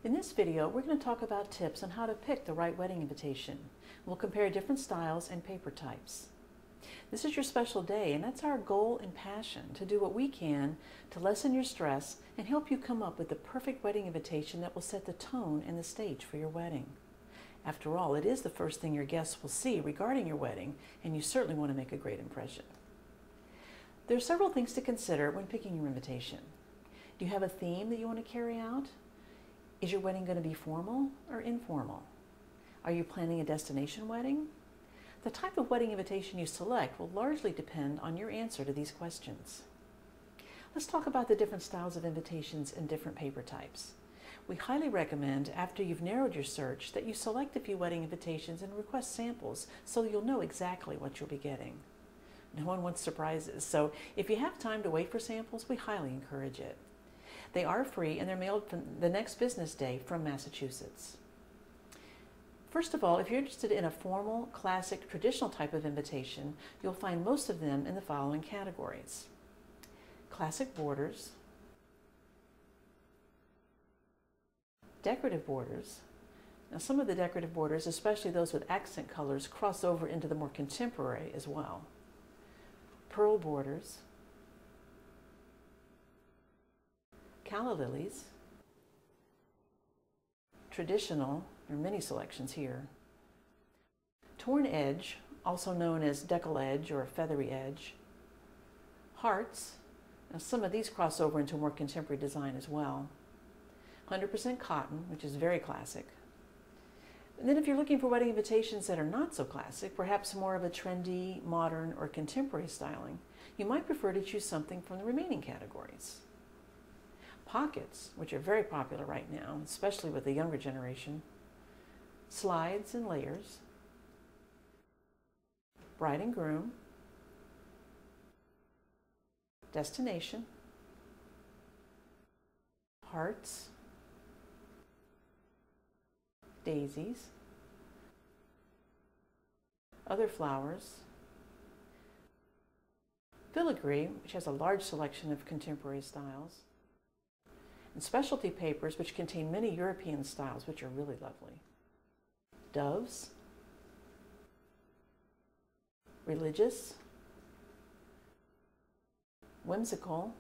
In this video, we're going to talk about tips on how to pick the right wedding invitation. We'll compare different styles and paper types. This is your special day, and that's our goal and passion, to do what we can to lessen your stress and help you come up with the perfect wedding invitation that will set the tone and the stage for your wedding. After all, it is the first thing your guests will see regarding your wedding, and you certainly want to make a great impression. There are several things to consider when picking your invitation. Do you have a theme that you want to carry out? Is your wedding going to be formal or informal? Are you planning a destination wedding? The type of wedding invitation you select will largely depend on your answer to these questions. Let's talk about the different styles of invitations and different paper types. We highly recommend, after you've narrowed your search, that you select a few wedding invitations and request samples so you'll know exactly what you'll be getting. No one wants surprises, so if you have time to wait for samples, we highly encourage it. They are free and they're mailed from the next business day from Massachusetts. First of all, if you're interested in a formal, classic, traditional type of invitation, you'll find most of them in the following categories. Classic borders, decorative borders. Now, some of the decorative borders, especially those with accent colors, cross over into the more contemporary as well. Pearl borders, calla lilies, traditional, there are many selections here, torn edge, also known as decal edge or feathery edge, hearts. Now, some of these cross over into more contemporary design as well. 100% cotton, which is very classic. And then if you're looking for wedding invitations that are not so classic, perhaps more of a trendy, modern, or contemporary styling, you might prefer to choose something from the remaining categories. Pockets, which are very popular right now, especially with the younger generation. Slides and layers. Bride and groom. Destination. Hearts. Daisies. Other flowers. Filigree, which has a large selection of contemporary styles. And specialty papers, which contain many European styles, which are really lovely. Doves, religious, whimsical,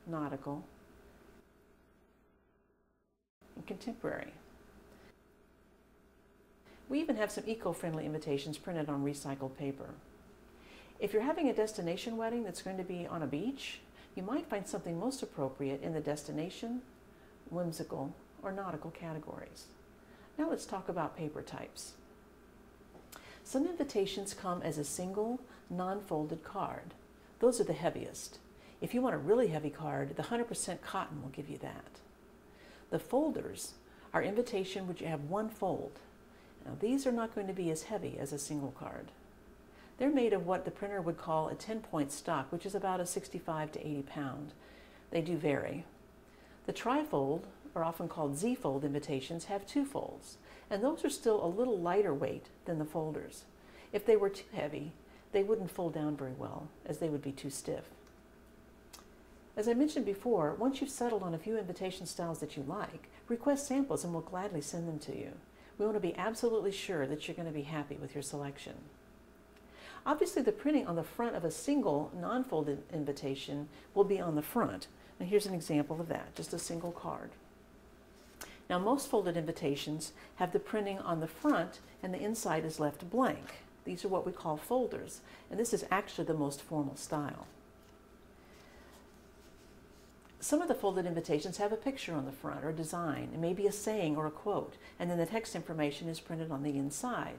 nautical, and contemporary. We even have some eco-friendly invitations printed on recycled paper. If you're having a destination wedding that's going to be on a beach, you might find something most appropriate in the destination, whimsical, or nautical categories. Now let's talk about paper types. Some invitations come as a single, non-folded card. Those are the heaviest. If you want a really heavy card, the 100% cotton will give you that. The folders are invitations which have one fold. Now, these are not going to be as heavy as a single card. They're made of what the printer would call a 10-point stock, which is about a 65 to 80 pound. They do vary. The trifold, or often called Z-fold invitations, have two folds, and those are still a little lighter weight than the folders. If they were too heavy, they wouldn't fold down very well, as they would be too stiff. As I mentioned before, once you've settled on a few invitation styles that you like, request samples and we'll gladly send them to you. We want to be absolutely sure that you're going to be happy with your selection. Obviously, the printing on the front of a single non-folded invitation will be on the front. Now, here's an example of that, just a single card. Now, most folded invitations have the printing on the front and the inside is left blank. These are what we call folders, and this is actually the most formal style. Some of the folded invitations have a picture on the front or design, and maybe a saying or a quote, and then the text information is printed on the inside.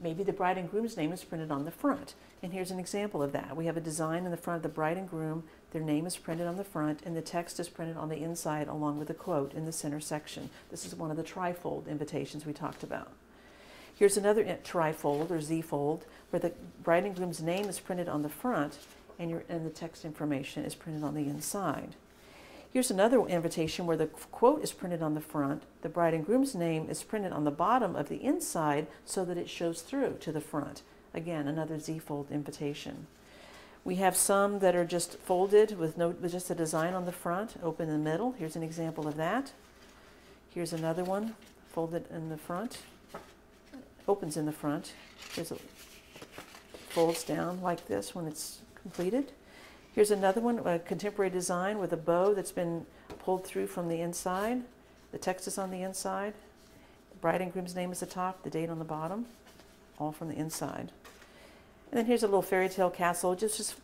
Maybe the bride and groom's name is printed on the front. And here's an example of that. We have a design in the front of the bride and groom. Their name is printed on the front, and the text is printed on the inside along with a quote in the center section. This is one of the trifold invitations we talked about. Here's another trifold or Z-fold where the bride and groom's name is printed on the front and the text information is printed on the inside. Here's another invitation where the quote is printed on the front, the bride and groom's name is printed on the bottom of the inside so that it shows through to the front. Again, another Z-fold invitation. We have some that are just folded with just a design on the front, open in the middle. Here's an example of that. Here's another one, folded in the front, opens in the front. Here's a folds down like this when it's completed. Here's another one, a contemporary design with a bow that's been pulled through from the inside. The text is on the inside. The bride and groom's name is at the top, the date on the bottom, all from the inside. And then here's a little fairy tale castle. Just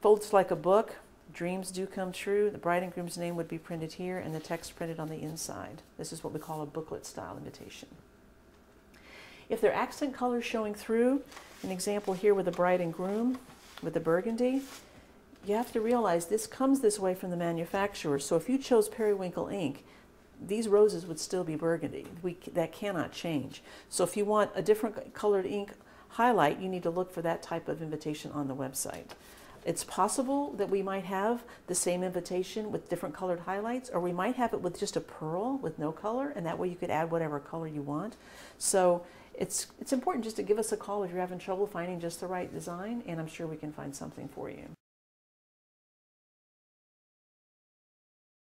folds like a book. Dreams do come true. The bride and groom's name would be printed here and the text printed on the inside. This is what we call a booklet style invitation. If there are accent colors showing through, an example here with the bride and groom with the burgundy, you have to realize this comes this way from the manufacturer. So if you chose periwinkle ink, these roses would still be burgundy. That cannot change. So if you want a different colored ink highlight, you need to look for that type of invitation on the website. It's possible that we might have the same invitation with different colored highlights, or we might have it with just a pearl with no color, and that way you could add whatever color you want. So it's important just to give us a call if you're having trouble finding just the right design, and I'm sure we can find something for you.